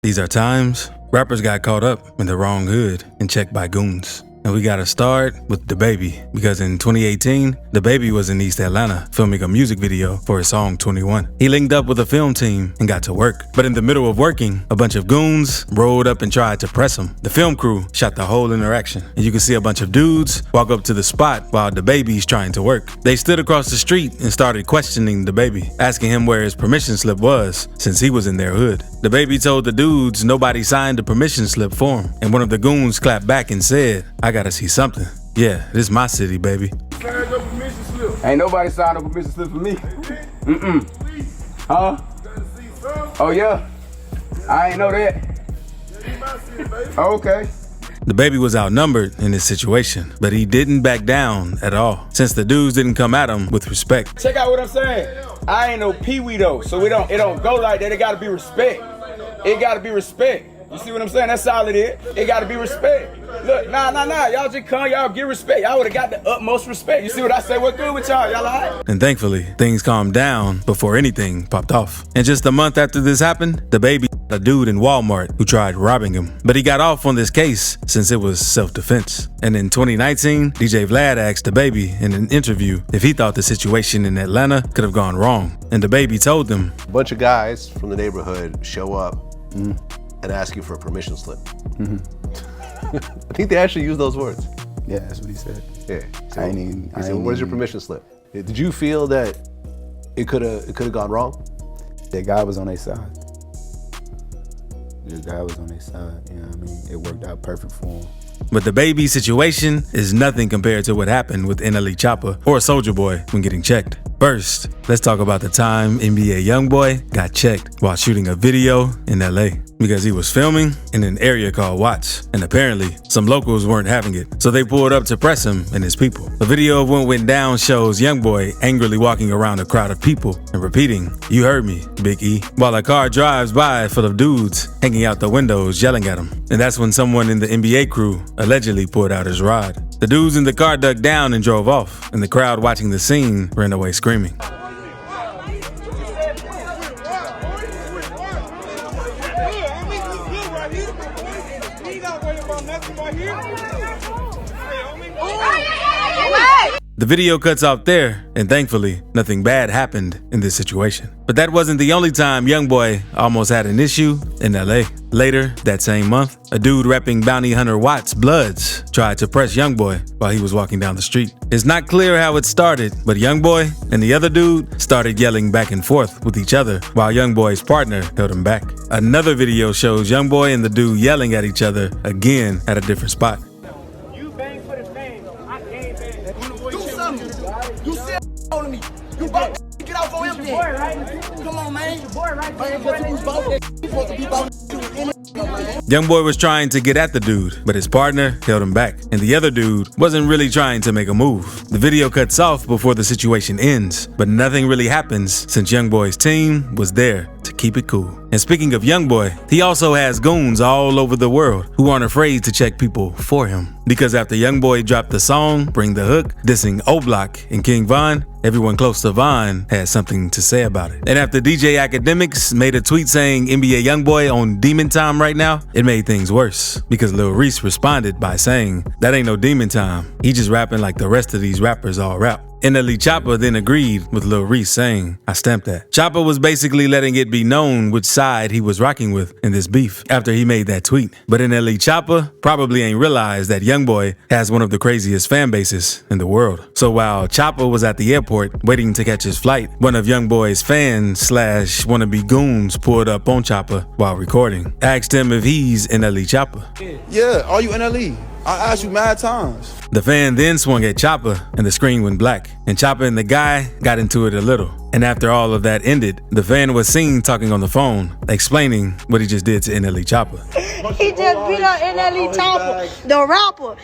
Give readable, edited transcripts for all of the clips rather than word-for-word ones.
These are times rappers got caught up in the wrong hood and checked by goons. And we gotta start with DaBaby, because in 2018, DaBaby was in East Atlanta filming a music video for his song 21. He linked up with a film team and got to work. But in the middle of working, a bunch of goons rolled up and tried to press him. The film crew shot the whole interaction, and you can see a bunch of dudes walk up to the spot while DaBaby's trying to work. They stood across the street and started questioning DaBaby, asking him where his permission slip was since he was in their hood. DaBaby told the dudes nobody signed the permission slip for him, and one of the goons clapped back and said, "I gotta see something. Yeah, this is my city, baby." Signed your permission slip. Ain't nobody signed a permission slip for me. Huh? Oh yeah? I ain't know that. Oh, okay. DaBaby was outnumbered in this situation, but he didn't back down at all, since the dudes didn't come at him with respect. Check out what I'm saying. I ain't no pee-wee though, so it don't go like that. It gotta be respect. It gotta be respect. You see what I'm saying? That's all it is. It gotta be respect. Look, nah. Y'all just come, y'all get respect. Y'all would've got the utmost respect. You see what I say? What good with y'all? Y'all alright? And thankfully, things calmed down before anything popped off. And just a month after this happened, DaBaby a dude in Walmart who tried robbing him. But he got off on this case since it was self-defense. And in 2019, DJ Vlad asked DaBaby in an interview if he thought the situation in Atlanta could have gone wrong. And DaBaby told them, a bunch of guys from the neighborhood show up and ask you for a permission slip. I think they actually used those words. Yeah, that's what he said. Yeah. So, he said, where's your permission slip? Did you feel that it could have gone wrong? That guy was on their side. The guy was on their side, you know what I mean? It worked out perfect for him. But DaBaby situation is nothing compared to what happened with NLE Choppa or Soulja Boy when getting checked. First, let's talk about the time NBA YoungBoy got checked while shooting a video in LA because he was filming in an area called Watts, and apparently some locals weren't having it, so they pulled up to press him and his people. A video of what went down shows YoungBoy angrily walking around a crowd of people and repeating, "You heard me, Big E," while a car drives by full of dudes hanging out the windows yelling at him. And that's when someone in the NBA crew allegedly pulled out his rod. The dudes in the car ducked down and drove off, and the crowd watching the scene ran away screaming. The video cuts off there, and thankfully, nothing bad happened in this situation. But that wasn't the only time YoungBoy almost had an issue in LA. Later that same month, a dude repping Bounty Hunter Watts Bloods tried to press YoungBoy while he was walking down the street. It's not clear how it started, but YoungBoy and the other dude started yelling back and forth with each other while YoungBoy's partner held him back. Another video shows YoungBoy and the dude yelling at each other again at a different spot. You still on me. You about to get out for him. Come on, man. YoungBoy was trying to get at the dude, but his partner held him back, and the other dude wasn't really trying to make a move. The video cuts off before the situation ends, but nothing really happens since YoungBoy's team was there to keep it cool. And speaking of YoungBoy, he also has goons all over the world who aren't afraid to check people for him. Because after YoungBoy dropped the song Bring the Hook, dissing O-Block and King Von, everyone close to Von had something to say about it. And after DJ Academics made a tweet saying NBA YoungBoy on demon time right now, it made things worse because Lil Reese responded by saying, "That ain't no demon time. He just rapping like the rest of these rappers all rap." NLE Choppa then agreed with Lil Reese saying, "I stamped that." Choppa was basically letting it be known which side he was rocking with in this beef after he made that tweet. But NLE Choppa probably ain't realized that YoungBoy has one of the craziest fan bases in the world. So while Choppa was at the airport waiting to catch his flight, one of YoungBoy's fans / wannabe goons pulled up on Choppa while recording, asked him if he's NLE Choppa. Yeah, are you NLE? I asked you mad times. The fan then swung at Choppa and the screen went black, and Choppa and the guy got into it a little. And after all of that ended, the fan was seen talking on the phone, explaining what he just did to NLE Choppa. He just beat up NLE Choppa, the rapper.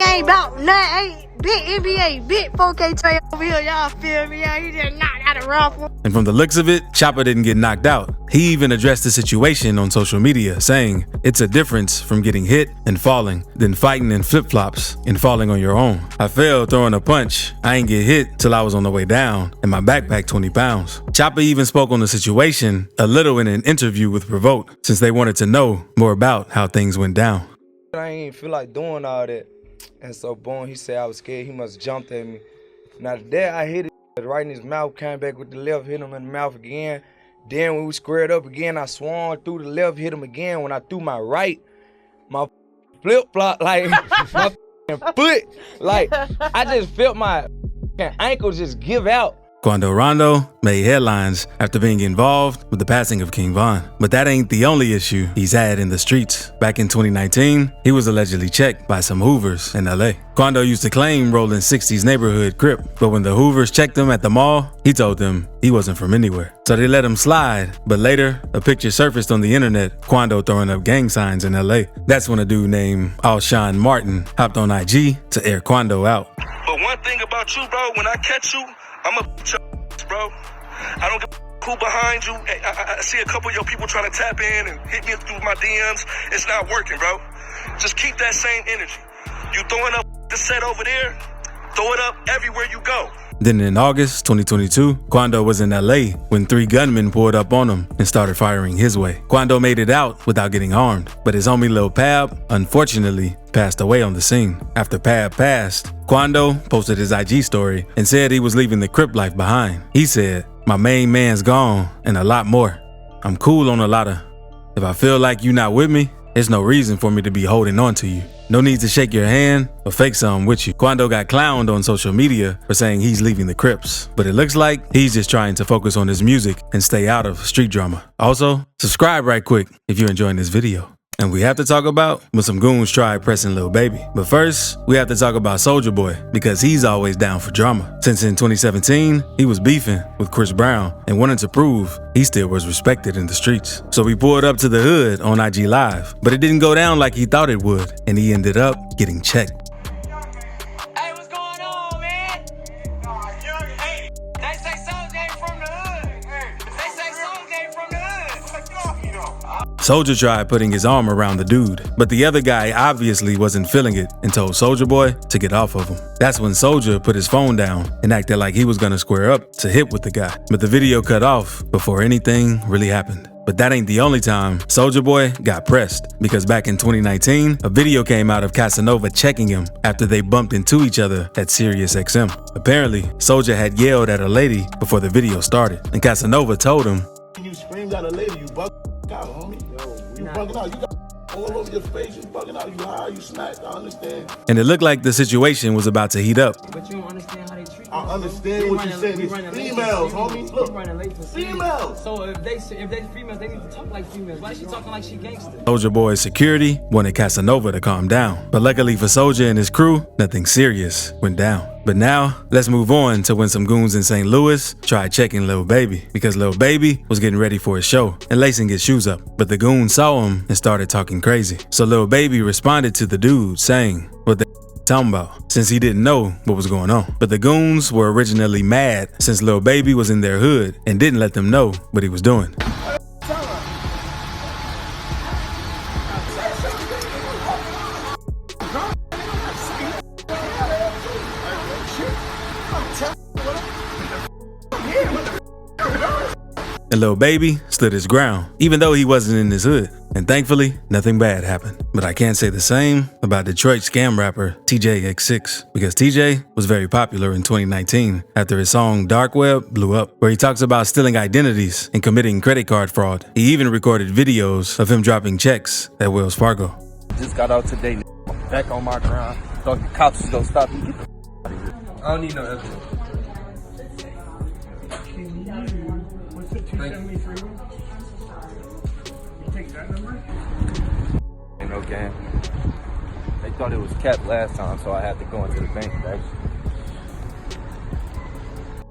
ain't about nothing. Ain't big NBA, big 4K Trey over here. Y'all feel me? Yeah, he just knocked out a rough one. And from the looks of it, Chopper didn't get knocked out. He even addressed the situation on social media, saying it's a difference from getting hit and falling than fighting in flip-flops and falling on your own. I fell throwing a punch. I ain't get hit till I was on the way down and my backpack 20 pounds. Chopper even spoke on the situation a little in an interview with Revolt, since they wanted to know more about how things went down. I ain't feel like doing all that. And so, boom, he said I was scared. He must have jumped at me. Now, there I hit it right in his mouth, came back with the left, hit him in the mouth again. Then when we squared up again, I swung through the left, hit him again. When I threw my right, my flip-flop, like, my foot, like, I just felt my ankle just give out. Quando Rondo made headlines after being involved with the passing of King Von. But that ain't the only issue he's had in the streets. Back in 2019, he was allegedly checked by some Hoovers in LA. Quando used to claim rolling 60s neighborhood Crip, but when the Hoovers checked him at the mall, he told them he wasn't from anywhere. So they let him slide, but later, a picture surfaced on the internet, Quando throwing up gang signs in LA. That's when a dude named Alshon Martin hopped on IG to air Quando out. But one thing about you, bro, when I catch you, I'm a bro. I don't give a who behind you. I see a couple of your people trying to tap in and hit me through my DMs. It's not working, bro. Just keep that same energy. You throwing up the set over there, throw it up everywhere you go. Then in August 2022, Quando was in LA when 3 gunmen pulled up on him and started firing his way. Quando made it out without getting harmed, but his homie Lil Pab, unfortunately, passed away on the scene. After Pab passed, Quando posted his IG story and said he was leaving the Crip life behind. He said, "My main man's gone and a lot more. I'm cool on a lot of. If I feel like you not with me, there's no reason for me to be holding on to you. No need to shake your hand or fake something with you." Quando got clowned on social media for saying he's leaving the Crips, but it looks like he's just trying to focus on his music and stay out of street drama. Also, subscribe right quick if you're enjoying this video. And we have to talk about when some goons tried pressing Lil Baby. But first, we have to talk about Soulja Boy, because he's always down for drama. Since in 2017, he was beefing with Chris Brown and wanted to prove he still was respected in the streets. So we pulled up to the hood on IG Live, but it didn't go down like he thought it would, and he ended up getting checked. Hey, what's going on, man? Hey, they say Soulja ain't from the hood. They say Soulja ain't from the hood. Soulja tried putting his arm around the dude, but the other guy obviously wasn't feeling it and told Soulja Boy to get off of him. That's when Soulja put his phone down and acted like he was gonna square up to hit with the guy. But the video cut off before anything really happened. But that ain't the only time Soulja Boy got pressed, because back in 2019, a video came out of Casanova checking him after they bumped into each other at Sirius XM. Apparently, Soulja had yelled at a lady before the video started, and Casanova told him, You screamed at a lady, you bugged out, homie. You bugging out. You got all over your face. You bugging out. You high. You smacked. I understand. and it looked like the situation was about to heat up. But you don't understand how they treat I understand what you're saying. It's females, homie. Look, females. So if they females, they need to talk like females. Why is she talking like she gangster? Soulja Boy's security wanted Casanova to calm down, but luckily for Soulja and his crew, nothing serious went down. But now, let's move on to when some goons in St. Louis tried checking Lil Baby, because Lil Baby was getting ready for his show and lacing his shoes up. But the goons saw him and started talking crazy. So Lil Baby responded to the dude saying what they talking about, since he didn't know what was going on. But the goons were originally mad since Lil Baby was in their hood and didn't let them know what he was doing. And Lil Baby stood his ground, even though he wasn't in his hood. And thankfully, nothing bad happened. But I can't say the same about Detroit scam rapper TJ-X6, because TJ was very popular in 2019 after his song Dark Web blew up, where he talks about stealing identities and committing credit card fraud. He even recorded videos of him dropping checks at Wells Fargo. Just got out today, back on my grind. Thought the cops was gonna stop me. I don't need no evidence. Ain't no game. They thought it was capped last time, so I had to go into the bank, right?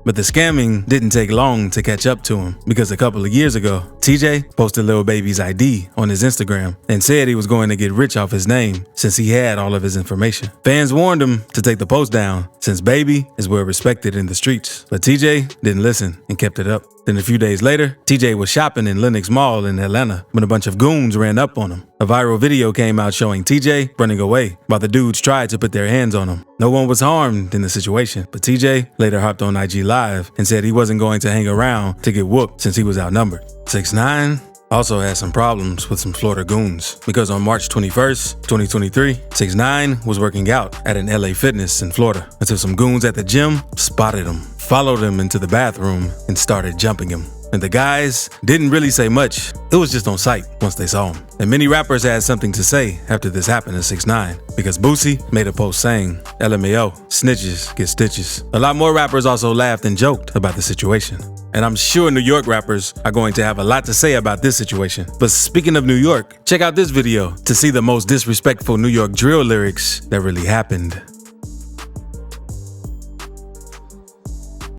But the scamming didn't take long to catch up to him, because a couple of years ago, TJ posted Lil Baby's ID on his Instagram and said he was going to get rich off his name since he had all of his information. Fans warned him to take the post down since Baby is well respected in the streets, but TJ didn't listen and kept it up. Then a few days later, TJ was shopping in Lenox Mall in Atlanta when a bunch of goons ran up on him. A viral video came out showing TJ running away while the dudes tried to put their hands on him. No one was harmed in the situation, but TJ later hopped on IG Live and said he wasn't going to hang around to get whooped since he was outnumbered. 6ix9ine also had some problems with some Florida goons because on March 21st, 2023, 6ix9ine was working out at an LA Fitness in Florida until some goons at the gym spotted him, followed him into the bathroom, and started jumping him. And the guys didn't really say much. It was just on sight once they saw him. And many rappers had something to say after this happened to 6ix9ine because Boosie made a post saying, LMAO, snitches get stitches. A lot more rappers also laughed and joked about the situation. And I'm sure New York rappers are going to have a lot to say about this situation. But speaking of New York, check out this video to see the most disrespectful New York drill lyrics that really happened.